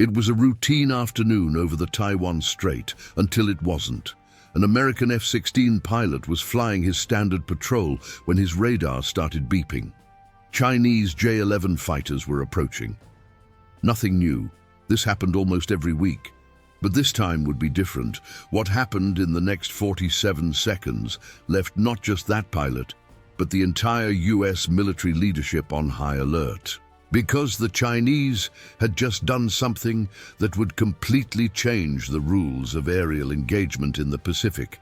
It was a routine afternoon over the Taiwan Strait until it wasn't. An American F-16 pilot was flying his standard patrol when his radar started beeping. Chinese J-11 fighters were approaching. Nothing new. This happened almost every week. But this time would be different. What happened in the next 47 seconds left not just that pilot, but the entire US military leadership on high alert. Because the Chinese had just done something that would completely change the rules of aerial engagement in the Pacific.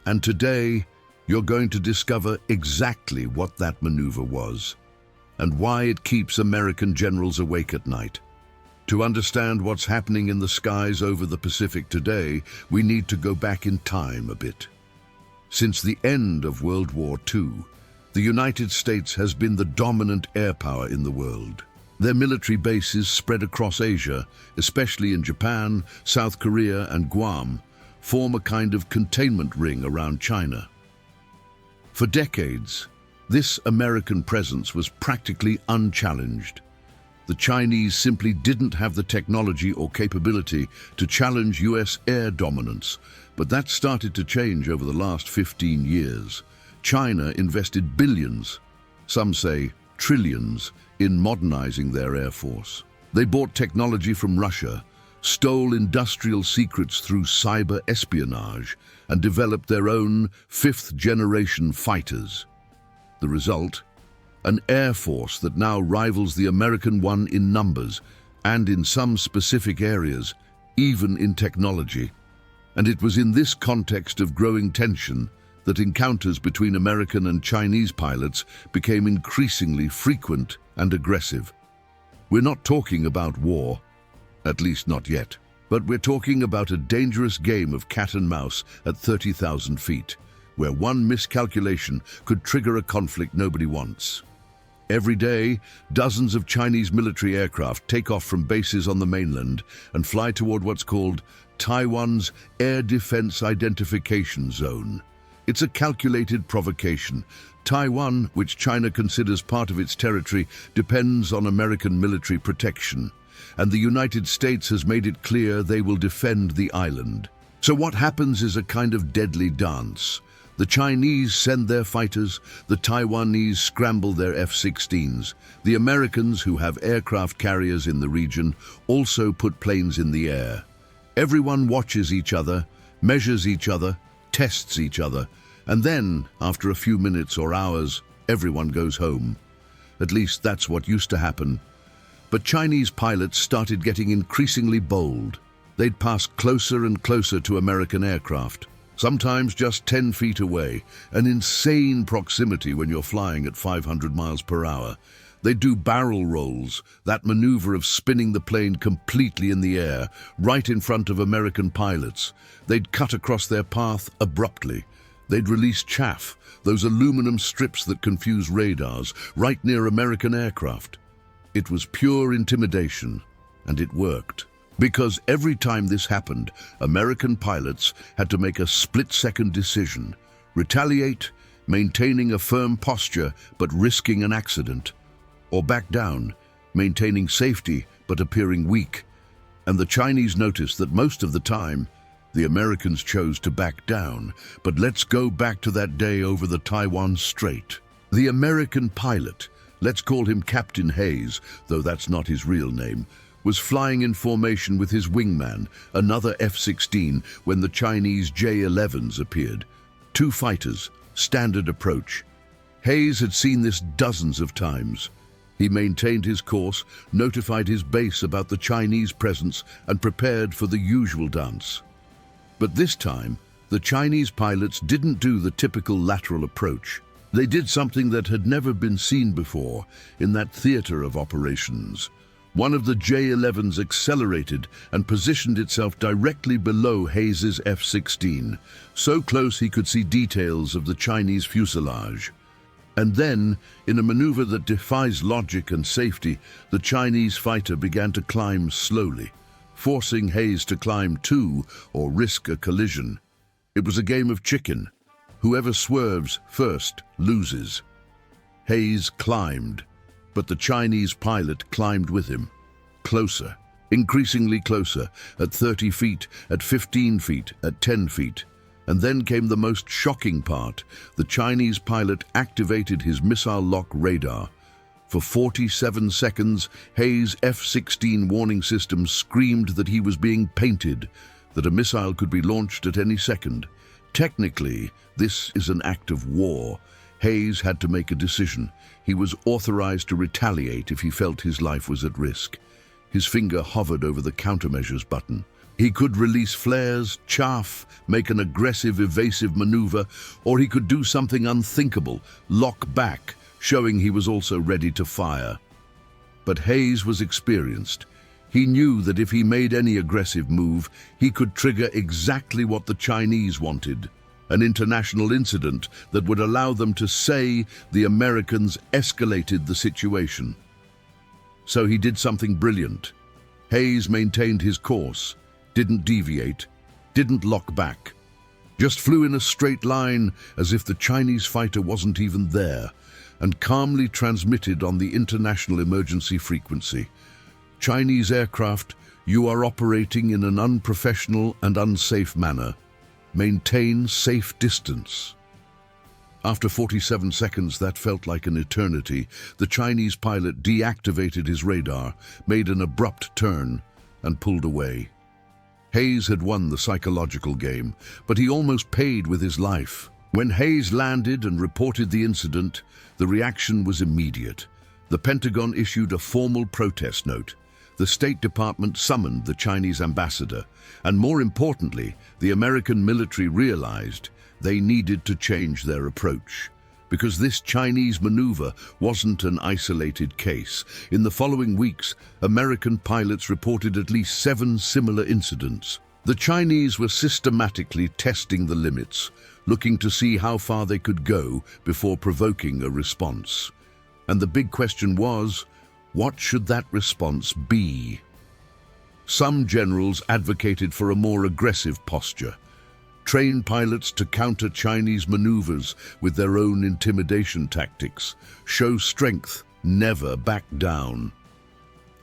And today, you're going to discover exactly what that maneuver was, and why it keeps American generals awake at night. To understand what's happening in the skies over the Pacific today, we need to go back in time a bit. Since the end of World War II, the United States has been the dominant air power in the world. Their military bases spread across Asia, especially in Japan, South Korea, and Guam, form a kind of containment ring around China. For decades, this American presence was practically unchallenged. The Chinese simply didn't have the technology or capability to challenge US air dominance, but that started to change over the last 15 years. China invested billions, some say trillions, in modernizing their air force. They bought technology from Russia, stole industrial secrets through cyber espionage, and developed their own fifth-generation fighters. The result? An air force that now rivals the American one in numbers and in some specific areas, even in technology. And it was in this context of growing tension that encounters between American and Chinese pilots became increasingly frequent and aggressive. We're not talking about war, at least not yet, but we're talking about a dangerous game of cat and mouse at 30,000 feet, where one miscalculation could trigger a conflict nobody wants. Every day, dozens of Chinese military aircraft take off from bases on the mainland and fly toward what's called Taiwan's Air Defense Identification Zone. It's a calculated provocation. Taiwan, which China considers part of its territory, depends on American military protection, and the United States has made it clear they will defend the island. So what happens is a kind of deadly dance. The Chinese send their fighters, the Taiwanese scramble their F-16s. The Americans, who have aircraft carriers in the region, also put planes in the air. Everyone watches each other, measures each other, tests each other, and then, after a few minutes or hours, everyone goes home. At least that's what used to happen. But Chinese pilots started getting increasingly bold. They'd pass closer and closer to American aircraft, sometimes just 10 feet away, an insane proximity when you're flying at 500 miles per hour. They'd do barrel rolls, that maneuver of spinning the plane completely in the air, right in front of American pilots. They'd cut across their path abruptly. They'd release chaff, those aluminum strips that confuse radars, right near American aircraft. It was pure intimidation, and it worked. Because every time this happened, American pilots had to make a split-second decision: retaliate, maintaining a firm posture but risking an accident, or back down, maintaining safety but appearing weak. And the Chinese noticed that most of the time, the Americans chose to back down. But let's go back to that day over the Taiwan Strait. The American pilot, let's call him Captain Hayes, though that's not his real name, was flying in formation with his wingman, another F-16, when the Chinese J-11s appeared. Two fighters, standard approach. Hayes had seen this dozens of times. He maintained his course, notified his base about the Chinese presence, and prepared for the usual dance. But this time, the Chinese pilots didn't do the typical lateral approach. They did something that had never been seen before in that theater of operations. One of the J-11s accelerated and positioned itself directly below Hayes's F-16, so close he could see details of the Chinese fuselage. And then, in a maneuver that defies logic and safety, the Chinese fighter began to climb slowly, forcing Hayes to climb too, or risk a collision. It was a game of chicken. Whoever swerves first loses. Hayes climbed, but the Chinese pilot climbed with him, closer, increasingly closer, at 30 feet, at 15 feet, at 10 feet. And then came the most shocking part. The Chinese pilot activated his missile-lock radar. For 47 seconds, Hayes' F-16 warning system screamed that he was being painted, that a missile could be launched at any second. Technically, this is an act of war. Hayes had to make a decision. He was authorized to retaliate if he felt his life was at risk. His finger hovered over the countermeasures button. He could release flares, chaff, make an aggressive, evasive maneuver, or he could do something unthinkable, lock back, showing he was also ready to fire. But Hayes was experienced. He knew that if he made any aggressive move, he could trigger exactly what the Chinese wanted, an international incident that would allow them to say the Americans escalated the situation. So he did something brilliant. Hayes maintained his course, didn't deviate, didn't lock back, just flew in a straight line as if the Chinese fighter wasn't even there, and calmly transmitted on the international emergency frequency. Chinese aircraft, you are operating in an unprofessional and unsafe manner. Maintain safe distance. After 47 seconds, that felt like an eternity. The Chinese pilot deactivated his radar, made an abrupt turn, and pulled away. Hayes had won the psychological game, but he almost paid with his life. When Hayes landed and reported the incident, the reaction was immediate. The Pentagon issued a formal protest note. The State Department summoned the Chinese ambassador, and more importantly, the American military realized they needed to change their approach. Because this Chinese maneuver wasn't an isolated case. In the following weeks, American pilots reported at least 7 similar incidents. The Chinese were systematically testing the limits, looking to see how far they could go before provoking a response. And the big question was, what should that response be? Some generals advocated for a more aggressive posture. Train pilots to counter Chinese maneuvers with their own intimidation tactics. Show strength, never back down.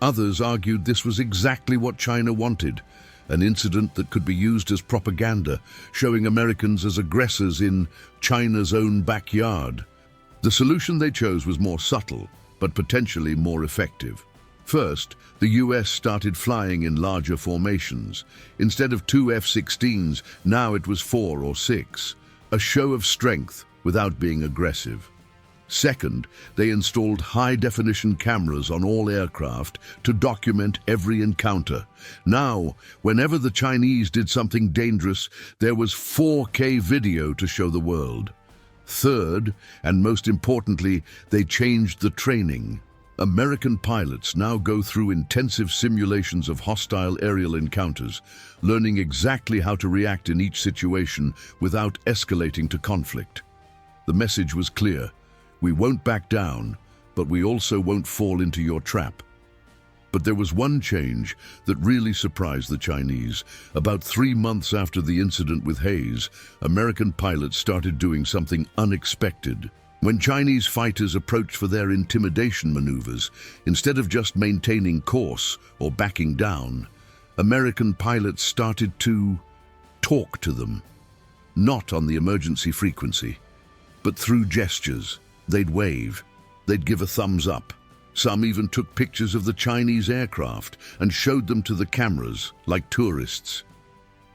Others argued this was exactly what China wanted, an incident that could be used as propaganda, showing Americans as aggressors in China's own backyard. The solution they chose was more subtle, but potentially more effective. First, the US started flying in larger formations. Instead of 2 F-16s, now it was 4 or 6. A show of strength without being aggressive. Second, they installed high-definition cameras on all aircraft to document every encounter. Now, whenever the Chinese did something dangerous, there was 4K video to show the world. Third, and most importantly, they changed the training. American pilots now go through intensive simulations of hostile aerial encounters, learning exactly how to react in each situation without escalating to conflict. The message was clear. We won't back down, but we also won't fall into your trap. But there was one change that really surprised the Chinese. About 3 months after the incident with Hayes, American pilots started doing something unexpected. When Chinese fighters approached for their intimidation maneuvers, instead of just maintaining course or backing down, American pilots started to talk to them. Not on the emergency frequency, but through gestures. They'd wave, they'd give a thumbs up. Some even took pictures of the Chinese aircraft and showed them to the cameras, like tourists.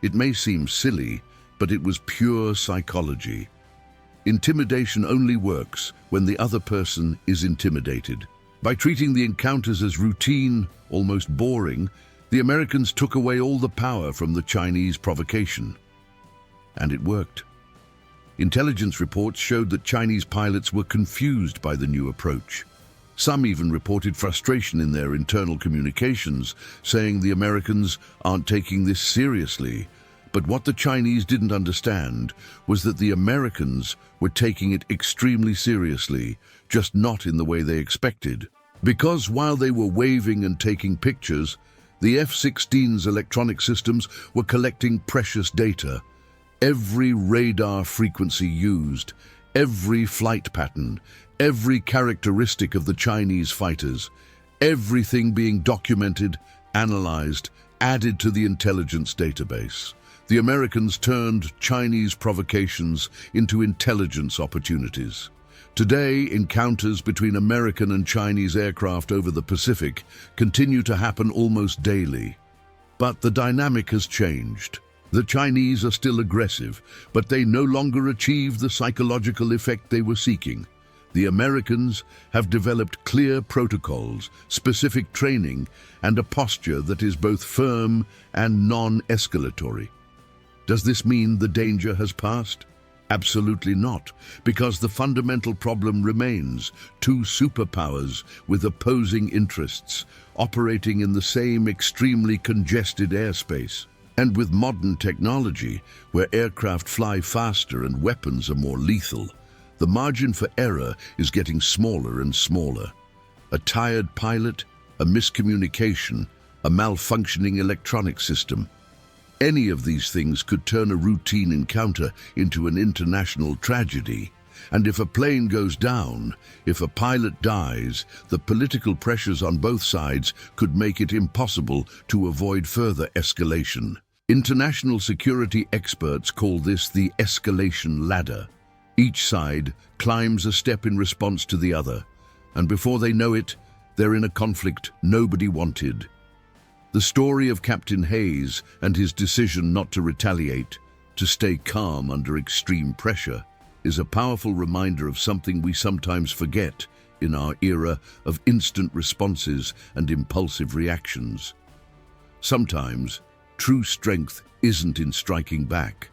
It may seem silly, but it was pure psychology. Intimidation only works when the other person is intimidated. By treating the encounters as routine, almost boring, the Americans took away all the power from the Chinese provocation. And it worked. Intelligence reports showed that Chinese pilots were confused by the new approach. Some even reported frustration in their internal communications, saying the Americans aren't taking this seriously. But what the Chinese didn't understand was that the Americans were taking it extremely seriously, just not in the way they expected. Because while they were waving and taking pictures, the F-16's electronic systems were collecting precious data. Every radar frequency used, every flight pattern, every characteristic of the Chinese fighters, everything being documented analyzed, added to the intelligence database. The Americans turned Chinese provocations into intelligence opportunities. Today, encounters between American and Chinese aircraft over the Pacific continue to happen almost daily. But the dynamic has changed. The Chinese are still aggressive, but they no longer achieve the psychological effect they were seeking. The Americans have developed clear protocols, specific training, and a posture that is both firm and non-escalatory. Does this mean the danger has passed? Absolutely not, because the fundamental problem remains: two superpowers with opposing interests, operating in the same extremely congested airspace. And with modern technology, where aircraft fly faster and weapons are more lethal, the margin for error is getting smaller and smaller. A tired pilot, a miscommunication, a malfunctioning electronic system. Any of these things could turn a routine encounter into an international tragedy. And if a plane goes down, if a pilot dies, the political pressures on both sides could make it impossible to avoid further escalation. International security experts call this the escalation ladder. Each side climbs a step in response to the other, and before they know it, they're in a conflict nobody wanted. The story of Captain Hayes and his decision not to retaliate, to stay calm under extreme pressure, is a powerful reminder of something we sometimes forget in our era of instant responses and impulsive reactions. Sometimes, true strength isn't in striking back.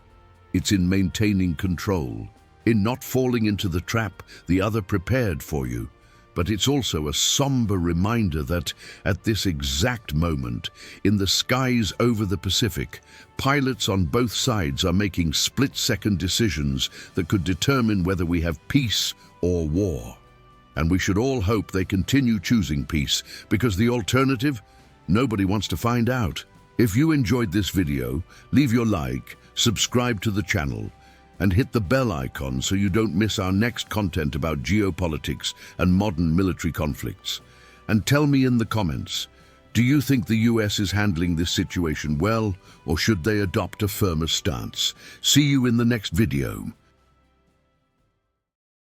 It's in maintaining control, in not falling into the trap the other prepared for you. But it's also a somber reminder that, at this exact moment, in the skies over the Pacific, pilots on both sides are making split-second decisions that could determine whether we have peace or war. And we should all hope they continue choosing peace, because the alternative, nobody wants to find out. If you enjoyed this video, leave your like, subscribe to the channel, and hit the bell icon so you don't miss our next content about geopolitics and modern military conflicts. And tell me in the comments, do you think the US is handling this situation well, or should they adopt a firmer stance? See you in the next video.